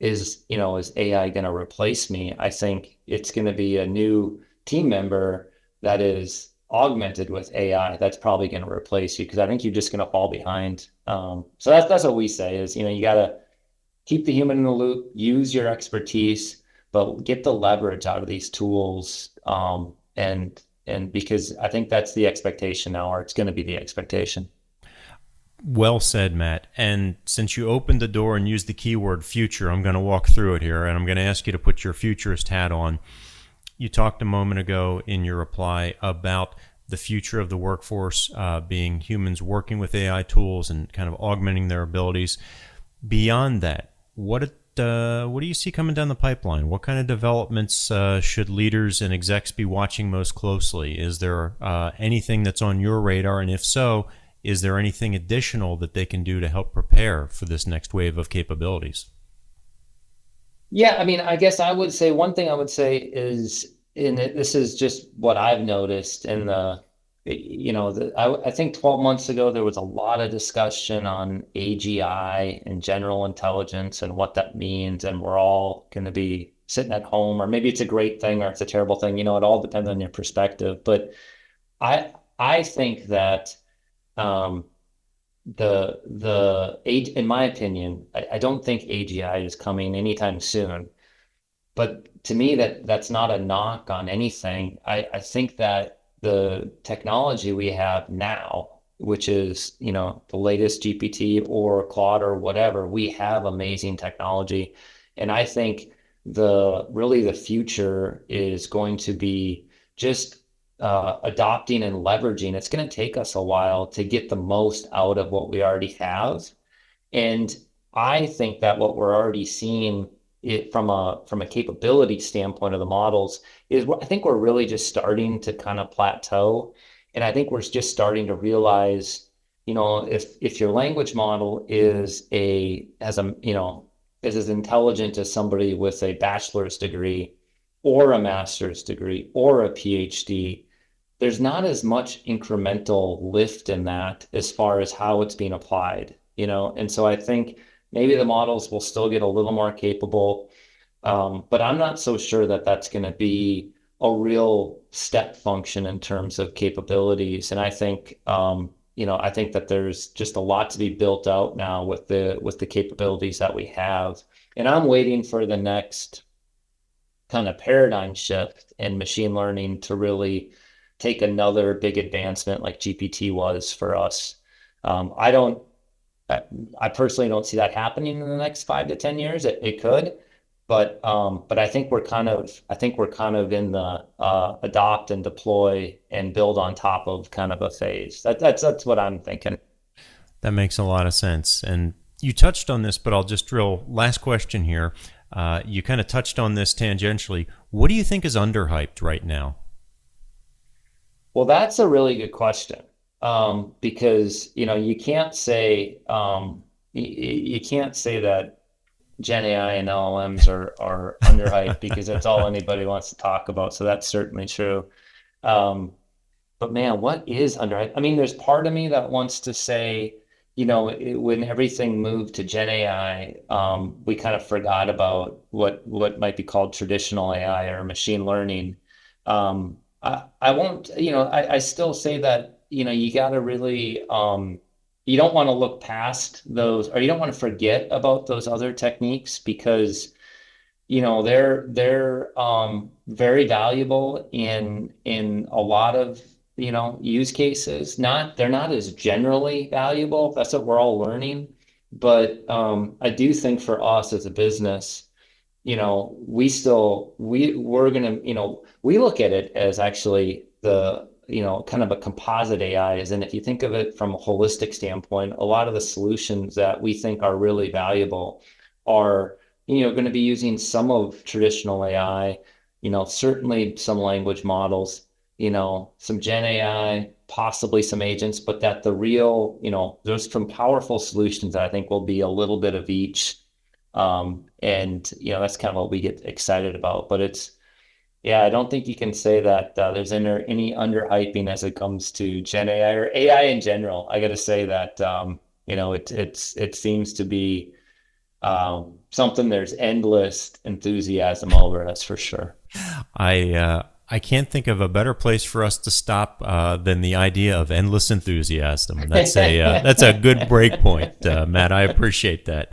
is AI going to replace me? I think it's going to be a new team member that is augmented with AI that's probably going to replace you because I think you're just going to fall behind. So that's what we say is, you got to keep the human in the loop, use your expertise, but get the leverage out of these tools. And because I think that's the expectation now, or it's going to be the expectation. Well said, Matt. And since you opened the door and used the keyword future, I'm going to walk through it here, and I'm going to ask you to put your futurist hat on. You talked a moment ago in your reply about the future of the workforce being humans working with AI tools and kind of augmenting their abilities. Beyond that, what do you see coming down the pipeline? What kind of developments should leaders and execs be watching most closely? Is there anything that's on your radar? And if so, is there anything additional that they can do to help prepare for this next wave of capabilities? Yeah, I mean, I guess I would say one thing I would say is, this is just what I've noticed in I think 12 months ago, there was a lot of discussion on AGI and general intelligence and what that means. And we're all going to be sitting at home, or maybe it's a great thing or it's a terrible thing. It all depends on your perspective. But I think that in my opinion, I don't think AGI is coming anytime soon. But to me, that's not a knock on anything. I think that the technology we have now, which is, the latest GPT or Claude or whatever, we have amazing technology. And I think the future is going to be just adopting and leveraging. It's going to take us a while to get the most out of what we already have. And I think that what we're already seeing it from a capability standpoint of the models is I think we're really just starting to kind of plateau. And I think we're just starting to realize, if your language model is as intelligent as somebody with a bachelor's degree or a master's degree or a PhD, there's not as much incremental lift in that as far as how it's being applied, And so I think maybe the models will still get a little more capable, but I'm not so sure that that's going to be a real step function in terms of capabilities. And I think, I think that there's just a lot to be built out now with the capabilities that we have. And I'm waiting for the next kind of paradigm shift in machine learning to really take another big advancement like GPT was for us. I personally don't see that happening in the next 5 to 10 years. It could, but I think we're kind of in the adopt and deploy and build on top of kind of a phase. That's what I'm thinking. That makes a lot of sense. And you touched on this, but I'll just drill. Last question here. You kind of touched on this tangentially. What do you think is underhyped right now? Well, that's a really good question. Because you can't say that Gen AI and LLMs are underhyped because that's all anybody wants to talk about. So that's certainly true. But man, what is underhyped? I mean, there's part of me that wants to say, when everything moved to Gen AI, we kind of forgot about what might be called traditional AI or machine learning. I won't, I still say that, you got to really, you don't want to look past those, or you don't want to forget about those other techniques because they're very valuable in a lot of use cases. They're not as generally valuable. That's what we're all learning. But I do think for us as a business, we're gonna, we look at it as actually the, kind of a composite AI. Is, and if you think of it from a holistic standpoint, a lot of the solutions that we think are really valuable are, going to be using some of traditional AI, certainly some language models, some Gen AI, possibly some agents, but that the real, there's some powerful solutions that I think will be a little bit of each. And that's kind of what we get excited about. But yeah, I don't think you can say that there's any underhyping as it comes to Gen AI or AI in general. I got to say that it seems to be something there's endless enthusiasm over. That's for sure. I can't think of a better place for us to stop than the idea of endless enthusiasm. That's a good break point, Matt. I appreciate that.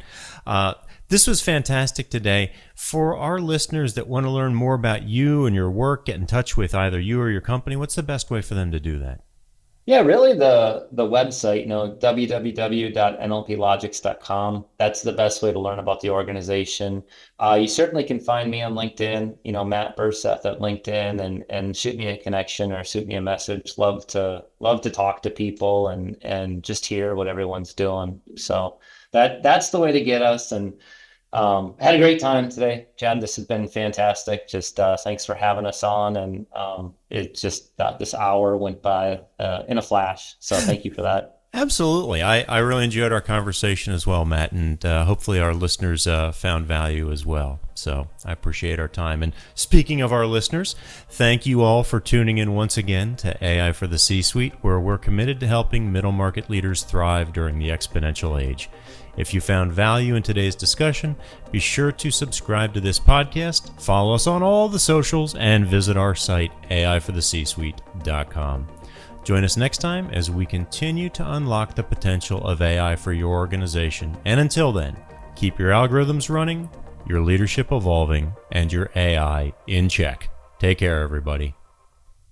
This was fantastic today. For our listeners that want to learn more about you and your work, get in touch with either you or your company, what's the best way for them to do that? Yeah, really the website, www.nlplogix.com. That's the best way to learn about the organization. You certainly can find me on LinkedIn, Matt Berseth at LinkedIn, and shoot me a connection or shoot me a message. Love to talk to people and just hear what everyone's doing. So that's the way to get us. And had a great time today, Chad. This has been fantastic. Just thanks for having us on, and it just this hour went by in a flash. So thank you for that. Absolutely. I really enjoyed our conversation as well, Matt, and hopefully our listeners found value as well. So I appreciate our time. And speaking of our listeners, thank you all for tuning in once again to AI for the C-Suite, where we're committed to helping middle market leaders thrive during the exponential age. If you found value in today's discussion, be sure to subscribe to this podcast, follow us on all the socials, and visit our site, aiforthecsuite.com. Join us next time as we continue to unlock the potential of AI for your organization. And until then, keep your algorithms running, your leadership evolving, and your AI in check. Take care, everybody.